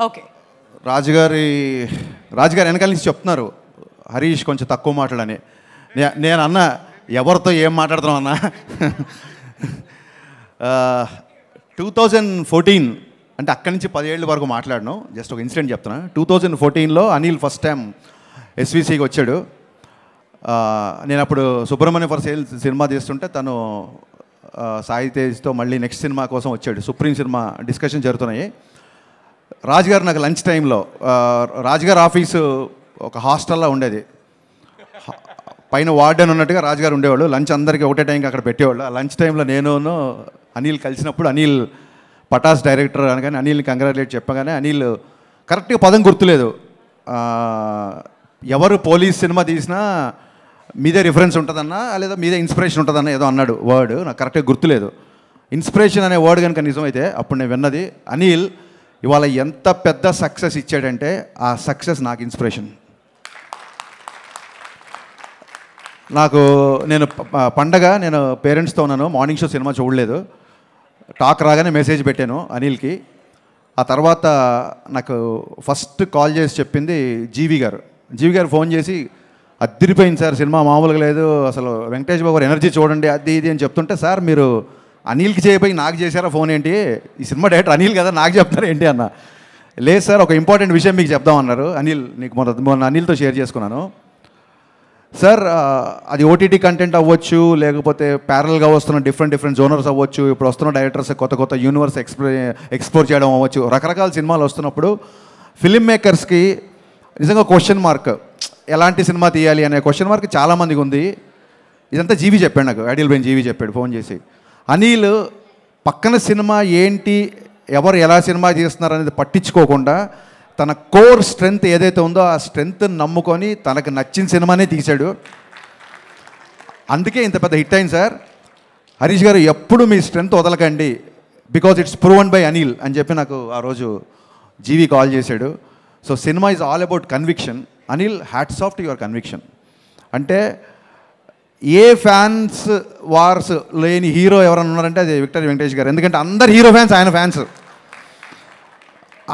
Okay. రాజుగారు వెనకాల నుంచి చెప్తున్నారు హరీష్ కొంచెం తక్కువ మాట్లాడని. నేను అన్న ఎవరితో ఏం మాట్లాడుతున్నాం అన్న. 2014 అంటే అక్కడి నుంచి 10 ఏళ్ళ వరకు మాట్లాడను. జస్ట్ ఒక ఇన్సిడెంట్ చెప్తున్నా. 2014లో అనిల్ ఫస్ట్ టైం ఎస్విసికి వచ్చాడు. నేను అప్పుడు సుబ్రహ్మణ్యం ఫర్ సేల్ సినిమా తీస్తుంటే తను సాయి తేజ్తో మళ్ళీ నెక్స్ట్ సినిమా కోసం వచ్చాడు. సుప్రీం సినిమా డిస్కషన్ జరుగుతున్నాయి. రాజుగారు నాకు లంచ్ టైంలో, రాజుగారు ఆఫీసు ఒక హాస్టల్లో ఉండేది. పైన వార్డెన్ ఉన్నట్టుగా రాజుగారు ఉండేవాళ్ళు. లంచ్ అందరికీ ఒకటే టైంకి అక్కడ పెట్టేవాళ్ళు. ఆ లంచ్ టైంలో నేను అనిల్ కలిసినప్పుడు అనిల్ పటాస్ డైరెక్టర్ అనగానే అనిల్ని కంగ్రాచులేట్ చెప్పగానే అనిల్ కరెక్ట్గా పదం గుర్తులేదు. ఎవరు పోలీస్ సినిమా తీసినా మీదే రిఫరెన్స్ ఉంటుందన్నా లేదా మీదే ఇన్స్పిరేషన్ ఉంటుందన్న ఏదో అన్నాడు వర్డ్, నాకు కరెక్ట్గా గుర్తులేదు. ఇన్స్పిరేషన్ అనే వర్డ్ కనుక నిజమైతే అప్పుడు నేను విన్నది. అనిల్ ఇవాళ ఎంత పెద్ద సక్సెస్ ఇచ్చాడంటే ఆ సక్సెస్ నాకు ఇన్స్పిరేషన్. నేను పండగ నేను పేరెంట్స్తో ఉన్నాను, మార్నింగ్ షో సినిమా చూడలేదు. టాక్ రాగానే మెసేజ్ పెట్టాను అనిల్కి. ఆ తర్వాత నాకు ఫస్ట్ కాల్ చేసి చెప్పింది జీవి గారు ఫోన్ చేసి అదిరిపోయింది సార్, సినిమా మామూలుగా లేదు, అసలు వెంకటేష్ బాబు గారు ఎనర్జీ చూడండి అది ఇది అని చెప్తుంటే, సార్ మీరు అనిల్కి చేయబోయి నాకు చేశారా ఫోన్ ఏంటి, ఈ సినిమా డైరెక్టర్ అనిల్ కదా నాకు చెప్తారు ఏంటి అన్న. లేదు సార్ ఒక ఇంపార్టెంట్ విషయం మీకు చెప్దామన్నారు. అనిల్ నీకు మొన్న అనిల్తో షేర్ చేసుకున్నాను సార్. అది ఓటీటీ కంటెంట్ అవ్వచ్చు, లేకపోతే ప్యారల్గా వస్తున్న డిఫరెంట్ జోనర్స్ అవ్వచ్చు, ఇప్పుడు వస్తున్న డైరెక్టర్స్ కొత్త యూనివర్స్ ఎక్స్ప్లోర్ చేయడం అవ్వచ్చు, రకరకాల సినిమాలు వస్తున్నప్పుడు ఫిల్మ్ మేకర్స్కి నిజంగా క్వశ్చన్ మార్క్, ఎలాంటి సినిమా తీయాలి అనే క్వశ్చన్ మార్క్ చాలామందికి ఉంది. ఇదంతా జీవి చెప్పాడు నాకు, ఐడియల్ బ్రెయిన్ జీవి చెప్పాడు ఫోన్ చేసి. అనిల్ పక్కన సినిమా ఏంటి, ఎవరు ఎలా సినిమా తీస్తున్నారు అనేది పట్టించుకోకుండా తన కోర్ స్ట్రెంగ్త్ ఏదైతే ఉందో ఆ స్ట్రెంగ్త్ నమ్ముకొని తనకు నచ్చిన సినిమానే తీశాడు. అందుకే ఇంత పెద్ద హిట్ అయింది సార్. హరీష్ గారు ఎప్పుడు మీ స్ట్రెంగ్త్ వదలకండి, because it's proven by Anil అని చెప్పి నాకు ఆ రోజు జీవి కాల్ చేశాడు. So cinema is all about conviction. Anil, hats off to your conviction. అంటే ఏ ఫ్యాన్స్ వార్స్ లేని హీరో ఎవరన్నా ఉన్నారంటే అది విక్టరీ వెంకటేష్ గారు. ఎందుకంటే అందరు హీరో ఫ్యాన్స్ ఆయన ఫ్యాన్స్.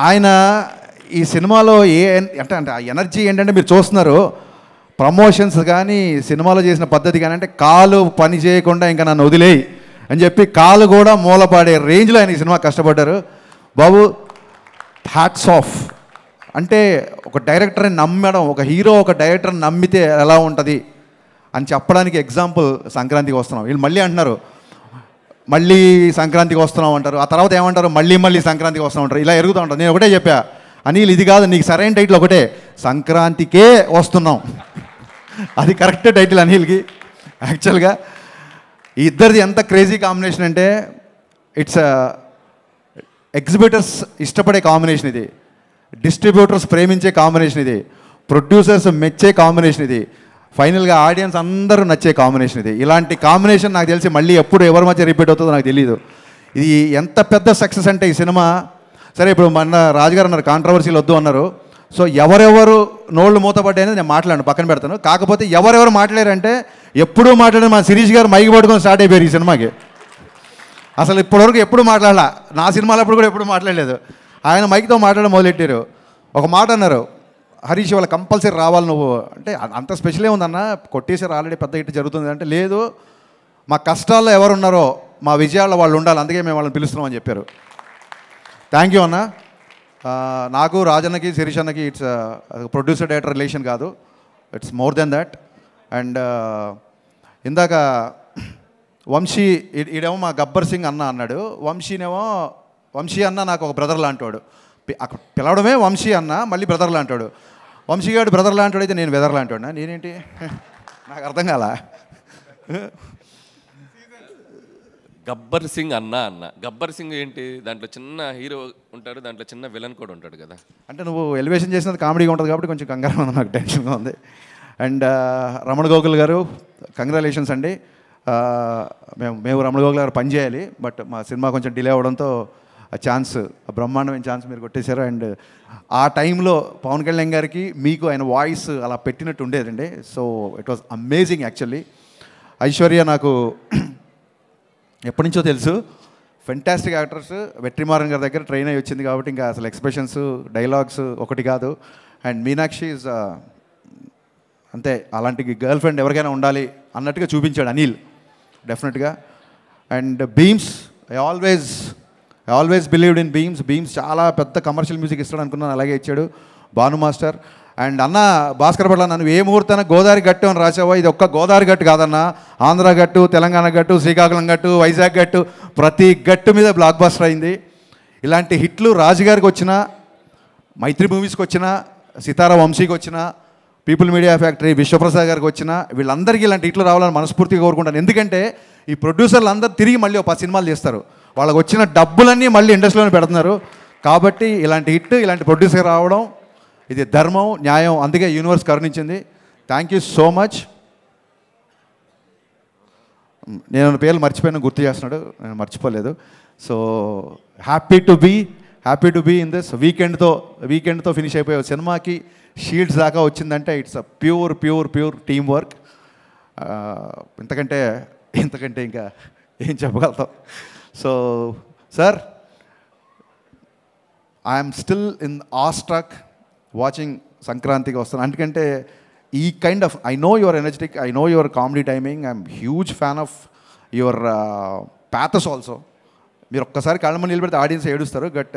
ఆయన ఈ సినిమాలో అంటే ఆ ఎనర్జీ ఏంటంటే మీరు చూస్తున్నారు, ప్రమోషన్స్ కానీ సినిమాలో చేసిన పద్ధతి కానీ, అంటే కాలు పని చేయకుండా ఇంకా నన్ను వదిలేయి అని చెప్పి కాలు కూడా మూలపాడే రేంజ్లో ఆయన ఈ సినిమా కష్టపడ్డారు. బాబు హ్యాట్స్ ఆఫ్. అంటే ఒక డైరెక్టర్ని నమ్మడం, ఒక హీరో ఒక డైరెక్టర్ని నమ్మితే ఎలా ఉంటుంది అని చెప్పడానికి ఎగ్జాంపుల్ సంక్రాంతికి వస్తున్నాం. వీళ్ళు మళ్ళీ అంటున్నారు మళ్ళీ సంక్రాంతికి వస్తున్నాం అంటారు, ఆ తర్వాత ఏమంటారు మళ్ళీ సంక్రాంతికి వస్తున్నాం అంటారు, ఇలా ఎరుగుతూ ఉంటారు. నేను ఒకటే చెప్పా, అనిల్ ఇది కాదు, నీకు సరైన టైటిల్ ఒకటే, సంక్రాంతికే వస్తున్నాం. అది కరెక్ట్ టైటిల్ అనిల్కి. యాక్చువల్గా ఈ ఇద్దరిది ఎంత క్రేజీ కాంబినేషన్ అంటే ఇట్స్ ఎగ్జిబిటర్స్ ఇష్టపడే కాంబినేషన్ ఇది, డిస్ట్రిబ్యూటర్స్ ప్రేమించే కాంబినేషన్ ఇది, ప్రొడ్యూసర్స్ మెచ్చే కాంబినేషన్ ఇది, ఫైనల్గా ఆడియన్స్ అందరూ నచ్చే కాంబినేషన్ ఇది. ఇలాంటి కాంబినేషన్ నాకు తెలిసి మళ్ళీ ఎప్పుడు ఎవరి మధ్య రిపీట్ అవుతుందో నాకు తెలియదు. ఇది ఎంత పెద్ద సక్సెస్ అంటే ఈ సినిమా. సరే ఇప్పుడు మన రాజుగారు అన్నారు కాంట్రవర్సీలు వద్దు అన్నారు. సో ఎవరెవరు నోళ్ళు మూతపడ్డాయి అనేది నేను మాట్లాడను, పక్కన పెడతాను. కాకపోతే ఎవరెవరు మాట్లాడారంటే ఎప్పుడూ మాట్లాడిన మా శిరీష్ గారు మైకి పట్టుకొని స్టార్ట్ అయిపోయారు ఈ సినిమాకి. అసలు ఇప్పటివరకు ఎప్పుడు మాట్లాడాల, నా సినిమాలప్పుడు కూడా ఎప్పుడు మాట్లాడలేదు. ఆయన మైక్తో మాట్లాడడం మొదలెట్టారు. ఒక మాట అన్నారు, హరీష్ వాళ్ళ కంపల్సరీ రావాలి నువ్వు అంటే, అంత స్పెషల్ ఏముందన్న, కొట్టేసారు ఆల్రెడీ పెద్ద హిట్ జరుగుతుంది అంటే, లేదు మా కష్టాల్లో ఎవరు ఉన్నారో మా విజయాల్లో వాళ్ళు ఉండాలి, అందుకే మేము వాళ్ళని పిలుస్తున్నామని చెప్పారు. థ్యాంక్ యూ అన్న. నాకు రాజన్నకి శిరీష్ అన్నకి ఇట్స్ ప్రొడ్యూసర్ డైరెక్టర్ రిలేషన్ కాదు, it's more than that. And ఇందాక వంశీ ఈడేమో మా గబ్బర్ సింగ్ అన్న అన్నాడు, వంశీ అన్న నాకు ఒక బ్రదర్ లాంటివాడు. అక్కడ పిలవడమే వంశీ అన్న, మళ్ళీ బ్రదర్ లాంటాడు. వంశీ గారు బ్రదర్ లాంటాడు అయితే నేను వెదర్ లాంటాడు. నేనేంటి నాకు అర్థం కాల. గబ్బర్ సింగ్ అన్న గబ్బర్ సింగ్ ఏంటి, దాంట్లో చిన్న హీరో ఉంటాడు, దాంట్లో చిన్న విలన్ కూడా ఉంటాడు కదా. అంటే నువ్వు ఎలివేషన్ చేసినది కామెడీగా ఉంటుంది కాబట్టి కొంచెం కంగారు ఉంది, నాకు టెన్షన్గా ఉంది. అండ్ రమణ గోగుల్ గారు కంగ్రాచులేషన్స్ అండి. మేము రమణ గోగుల్ గారు పని చేయాలి, బట్ మా సినిమా కొంచెం డిలే అవ్వడంతో ఆ ఛాన్స్, బ్రహ్మాండమైన ఛాన్స్ మీరు కొట్టేశారు. అండ్ ఆ టైంలో పవన్ కళ్యాణ్ గారికి మీకు ఆయన వాయిస్ అలా పెట్టినట్టు ఉండేదండి. So it was amazing actually. Aishwarya నాకు ఎప్పటి నుంచో తెలుసు, ఫెంటాస్టిక్ యాక్టర్స్. వెట్రిమారన్ గారి దగ్గర ట్రైన్ అయ్యి వచ్చింది కాబట్టి ఇంకా అసలు ఎక్స్ప్రెషన్స్ డైలాగ్స్ ఒకటి కాదు. అండ్ మీనాక్షి ఈజ్ అంతే, అలాంటి గర్ల్ ఫ్రెండ్ ఎవరికైనా ఉండాలి అన్నట్టుగా చూపించాడు అనిల్ డెఫినెట్గా. And Bheems, I always believed in Bheems చాలా పెద్ద కమర్షియల్ మ్యూజిక్ ఇస్తాడు అనుకున్నాను, అలాగే ఇచ్చాడు భాను మాస్టర్. అండ్ అన్న భాస్కర్ పట్ల నన్ను ఏ ముహూర్తాన గోదావరి గట్టు అని రాసావో, ఇది ఒక్క గోదావరి గట్టు కాదన్న, ఆంధ్ర గట్టు, తెలంగాణ గట్టు, శ్రీకాకుళం గట్టు, వైజాగ్ గట్టు, ప్రతి గట్టు మీద బ్లాక్ బస్టర్ అయింది. ఇలాంటి హిట్లు రాజుగారికి వచ్చిన, మైత్రి మూవీస్కి వచ్చిన, సితారా వంశీకి వచ్చిన, పీపుల్ మీడియా ఫ్యాక్టరీ విశ్వప్రసాద్ గారికి వచ్చిన, వీళ్ళందరికీ ఇలాంటి హిట్లు రావాలని మనస్ఫూర్తిగా కోరుకుంటాను. ఎందుకంటే ఈ ప్రొడ్యూసర్లు అందరూ తిరిగి మళ్ళీ ఒక 10 సినిమాలు చేస్తారు, వాళ్ళకి వచ్చిన డబ్బులన్నీ మళ్ళీ ఇండస్ట్రీలోనే పెడుతున్నారు. కాబట్టి ఇలాంటి హిట్, ఇలాంటి ప్రొడ్యూసర్ రావడం ఇది ధర్మం, న్యాయం, అందుకే యూనివర్స్ కరుణించింది. Thank you so much. నేను పేర్లు మర్చిపోయినా గుర్తు చేస్తున్నాడు, నేను మర్చిపోలేదు. So happy to be in this. వీకెండ్తో ఫినిష్ అయిపోయే సినిమాకి షీల్డ్స్ దాకా వచ్చిందంటే it's a pure team work. ఇంతకంటే ఇంకా ఏం చెప్పగలుగుతాం. So sir, I'm still in awestruck watching సంక్రాంతికి వస్తాను. ఎందుకంటే ఈ kind of, I know your energetic, I know your comedy timing, I'm huge fan of your pathos also. మీరు ఒక్కసారి కళ్ళమ్మని నీళ్ళు పెడితే ఆడియన్స్ ఏడుస్తారు. బట్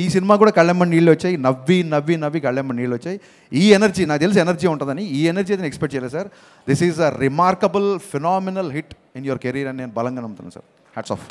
ఈ సినిమా కూడా కళ్ళమ్మని నీళ్ళు వచ్చాయి, నవ్వి కళ్ళమ్మని నీళ్ళు వచ్చాయి. ఈ ఎనర్జీ నాకు తెలిసి ఎనర్జీ ఉంటుందని, ఈ ఎనర్జీ అయితే నేను ఎక్స్పెక్ట్ చేయలేదు sir. This is a remarkable phenomenal hit in your career అని నేను బలంగా నమ్ముతున్నాను సార్. Hats off.